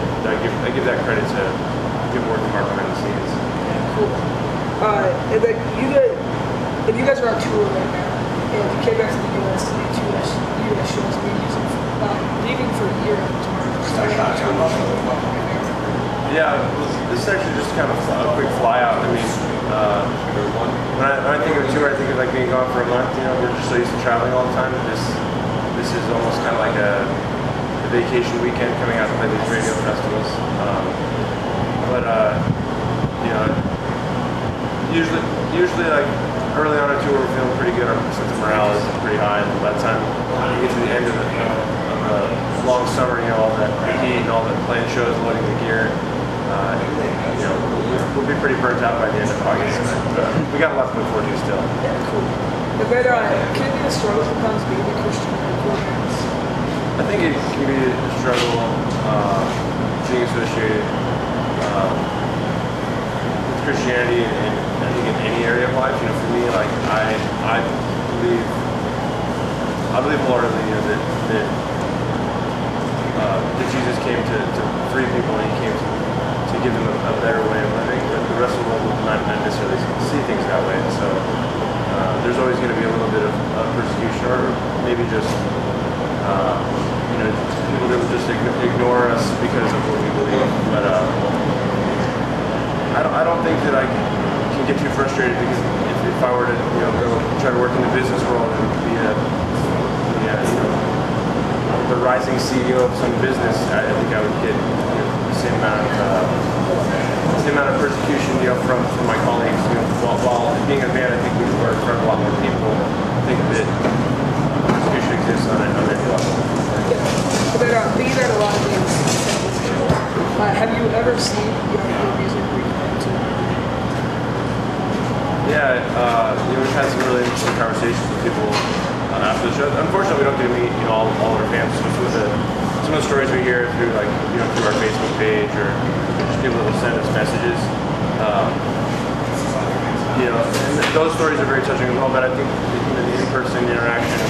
I give that credit to people working hard behind the scenes. Cool. And then you guys are on tour right now, and you came back to the U.S. to do two U.S. shows, leaving for a year tomorrow. Yeah, this is actually just kind of a quick fly out. I mean, when I think of a tour, I think of like being gone for a month. You know, we're just so used to traveling all the time. This is almost kind of like a vacation weekend coming out to play these radio festivals. You know, usually like early on a tour, we're feeling pretty good. Our sense of morale is pretty high, and by the time you get to the end of the long summer, you know, all that heat and all the playing shows, loading the gear, you know, we'll be pretty burnt out by the end of August. But we got a lot to look forward to still. Yeah, cool. But can it be a struggle sometimes being a Christian performance? I think it can be a struggle being associated with Christianity and I think in any area of life. You know, for me, like I believe wholeheartedly, you know, that Jesus came to free people, and he came to give them a better way of living. But the rest of the world will not necessarily see things that way. And so there's always going to be a little bit of persecution, or maybe just you know, people that will just ignore us because of what we believe. But I don't think that I can get too frustrated, because if I were to, you know, go try to work in the business world and be you know, the rising CEO of some business, I think I would get, you know, the same amount of persecution, you know, from my colleagues. You know, while being a man, I think we work in front of a lot more people. I think that persecution exists on any level. But being at a lot of things, have you ever seen your music reconnect to? Yeah, you know, we've had some really interesting conversations with people after the show. Unfortunately, we don't get to meet, you know, all of our fans. Some of the stories we hear through, like, you know, through our Facebook page, or just people that will send us messages. You know, and those stories are very touching as well. But I think, you know, the in-person interaction,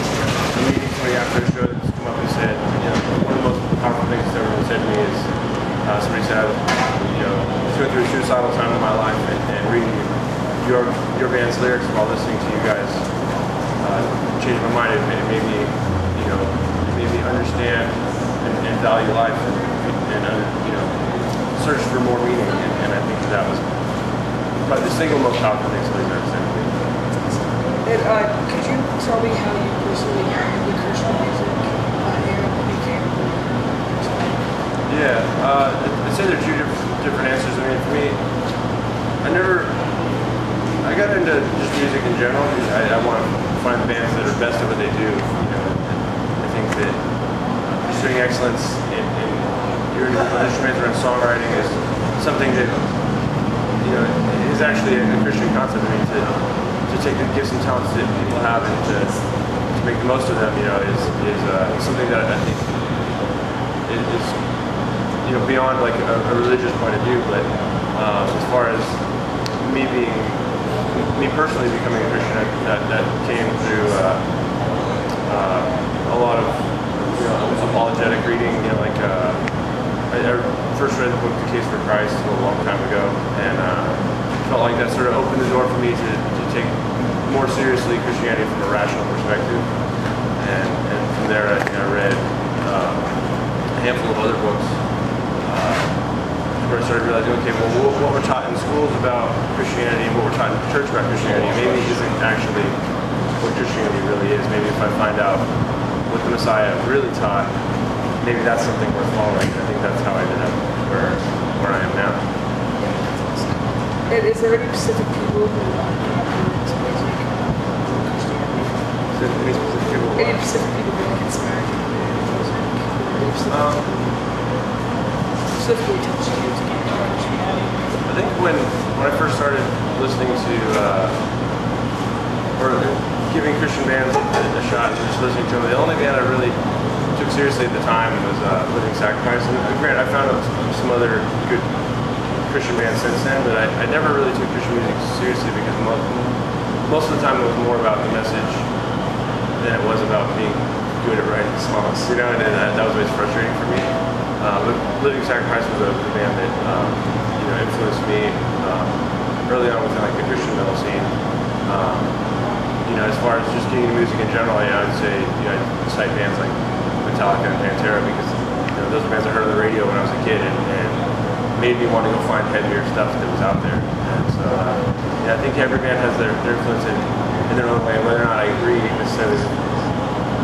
meeting somebody after a show that's come up and said, you know, one of the most powerful things that everyone said to me is, somebody said, you know, going through a suicidal time in my life, and reading your band's lyrics while listening to you guys changed my mind. It made me, you know, understand and value life, and you know, search for more meaning. And I think that was probably the single most powerful thing somebody's ever said to me. And could you tell me how you personally handled the Christian music era when you became? Yeah, I'd say there are two different answers. I mean, for me, I got into just music in general. I want to find bands that are best at what they do. You know, I think that pursuing excellence in your instruments or in songwriting is something that, you know, is actually a Christian concept. I mean, to take the gifts and talents that people have and to make the most of them, you know, is something that I think is, you know, beyond like a religious point of view. But as far as me personally becoming a Christian, that came through a lot of, you know, apologetic reading. You know, like I first read the book The Case for Christ a long time ago, and felt like that sort of opened the door for me to take more seriously Christianity from a rational perspective. And from there, I read a handful of other books where I started realizing, okay, well, what we're taught in schools about Christianity and what we're taught in church about Christianity maybe isn't actually what Christianity really is. Maybe if I find out what the Messiah really taught, maybe that's something worth following. I think that's how I ended up where I am now. And is there any specific people who influence music Christianity? Any specific people? Any specific people who inspired you music? Specifically touched you to get into Christianity? I think when I first started listening to or giving Christian bands a shot and just listening to them, the only band I really took seriously at the time was Living Sacrifice. And granted, I found some other good Christian bands since then, but I never really took Christian music seriously, because most of the time it was more about the message than it was about being good at writing songs, you know, and that was always frustrating for me. But Living Sacrifice was a band that influenced me early on within like the Christian metal scene. As far as just getting into music in general, I'd say I cite bands like Metallica and Pantera because those are bands I heard on the radio when I was a kid and made me want to go find heavier stuff that was out there. And so I think every band has their influence in their own way. Whether or not I agree necessarily,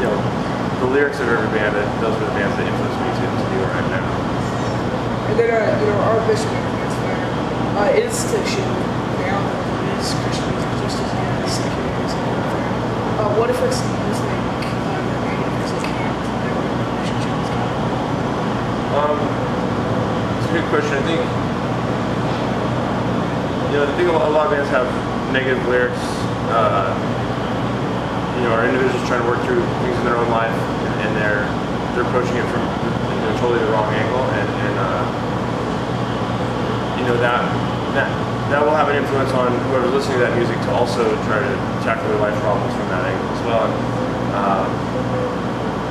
the lyrics of every band, those were the bands that influenced me to be where I am now. And then our bishop is to show now that it is Christian music just as it is secular music. What difference do you think radio music can have in relationship with God? It's a good question. I think a lot of bands have negative lyrics. Are individuals trying to work through things in their own life, and they're approaching it from totally the wrong angle, and that will have an influence on whoever's listening to that music to also try to tackle their life problems from that angle as well. And,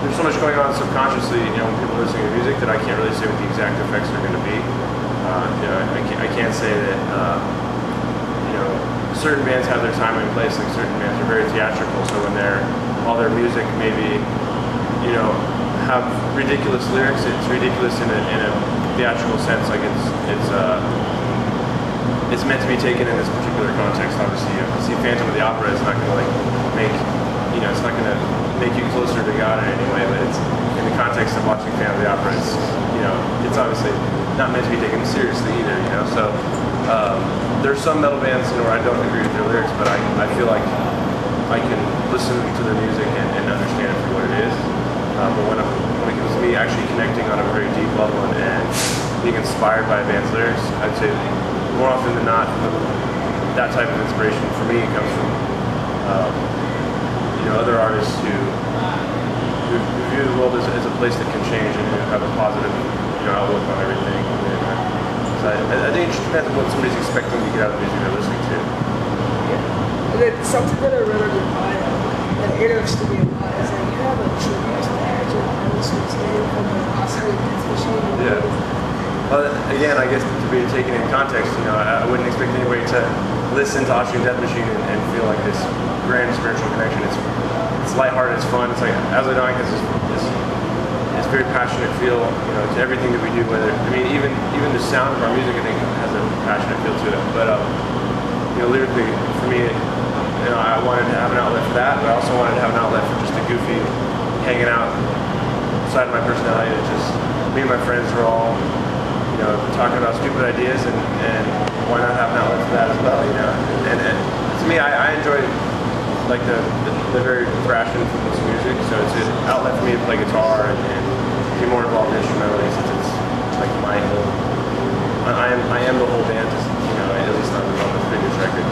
there's so much going on subconsciously, when people are listening to music that I can't really say what the exact effects are going to be. I can't say that certain bands have their time and place, like certain bands are very theatrical, so when all their music maybe have ridiculous lyrics, it's ridiculous in a theatrical sense, like it's meant to be taken in this particular context. Obviously, you see Phantom of the Opera, it's not going to make it's not going to make you closer to God in any way, but it's in the context of watching Phantom of the Opera, it's obviously not meant to be taken seriously either, So there's some metal bands where I don't agree with their lyrics, but I feel like I can listen to their music and understand it for what it is. But when it comes to me actually connecting on a very deep level and being inspired by a band's lyrics, I'd say more often than not, that type of inspiration for me comes from other artists who view the world as a place that can change and who have a positive outlook on everything. So I think it just depends on what somebody's expecting to get out of the music they're listening to. Yeah. And then something that I read on your bio that interested me a lot is that you have a tribute to the actual artist who's named from the Oscar Death Machine. Yeah. Well, again, I guess to be taken in context, I wouldn't expect anybody to listen to Oscar Death Machine and feel like this grand spiritual connection. It's lighthearted, it's fun. It's like Azadonic has this very passionate feel, to everything that we do. Even the sound of our music, I think, has a passionate feel to it. But lyrically, for me, I wanted to have an outlet for that, but I also wanted to have an outlet for just a goofy, hanging out side of my personality. That just me and my friends were all, talking about stupid ideas, and why not have an outlet for that as well, And to me, I enjoy like the very thrash influence of music, so it's an outlet for me to play guitar and be more involved instrumentally, since it's like my whole. I am the whole band, at least on the previous records.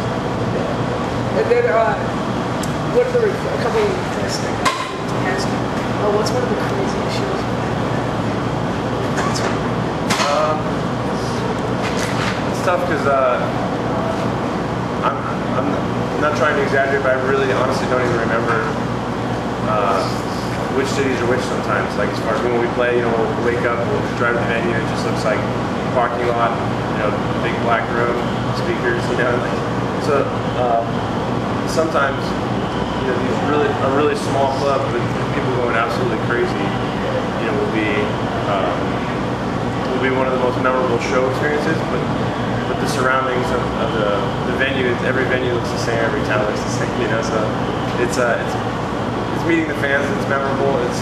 And then what are a couple of things that I ask you? What's one of the craziest shows you've been It's tough because I'm not trying to exaggerate, but I really honestly don't even remember which cities are which sometimes. Like as far as when we play, we'll wake up, we'll drive to the venue, it just looks like a parking lot, big black room, speakers, So sometimes, a really small club with people going absolutely crazy, will be one of the most memorable show experiences, but the surroundings of the venue, every venue looks the same, every town looks the same, So it's meeting the fans that's memorable. It's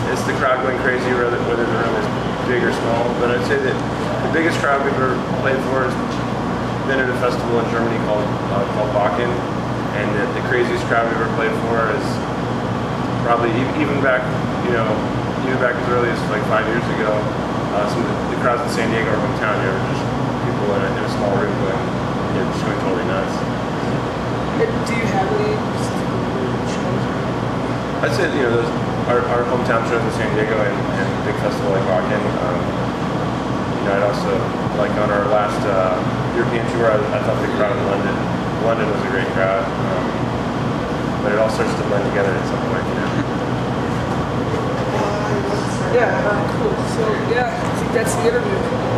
it's the crowd going crazy, whether the room is big or small. But I'd say that the biggest crowd we've ever played for has been at a festival in Germany called Wacken, and the craziest crowd we've ever played for is probably even back as early as like 5 years ago. Some of the crowds in San Diego, our hometown, were just people in a small room just going totally nuts. Do you have any specific shows? I'd say our hometown shows in San Diego and big festival like Wacken. I'd also like on our last European tour, I thought the crowd in London was a great crowd, but it all starts to blend together at some point. Yeah, cool. So, yeah, I think that's the interview.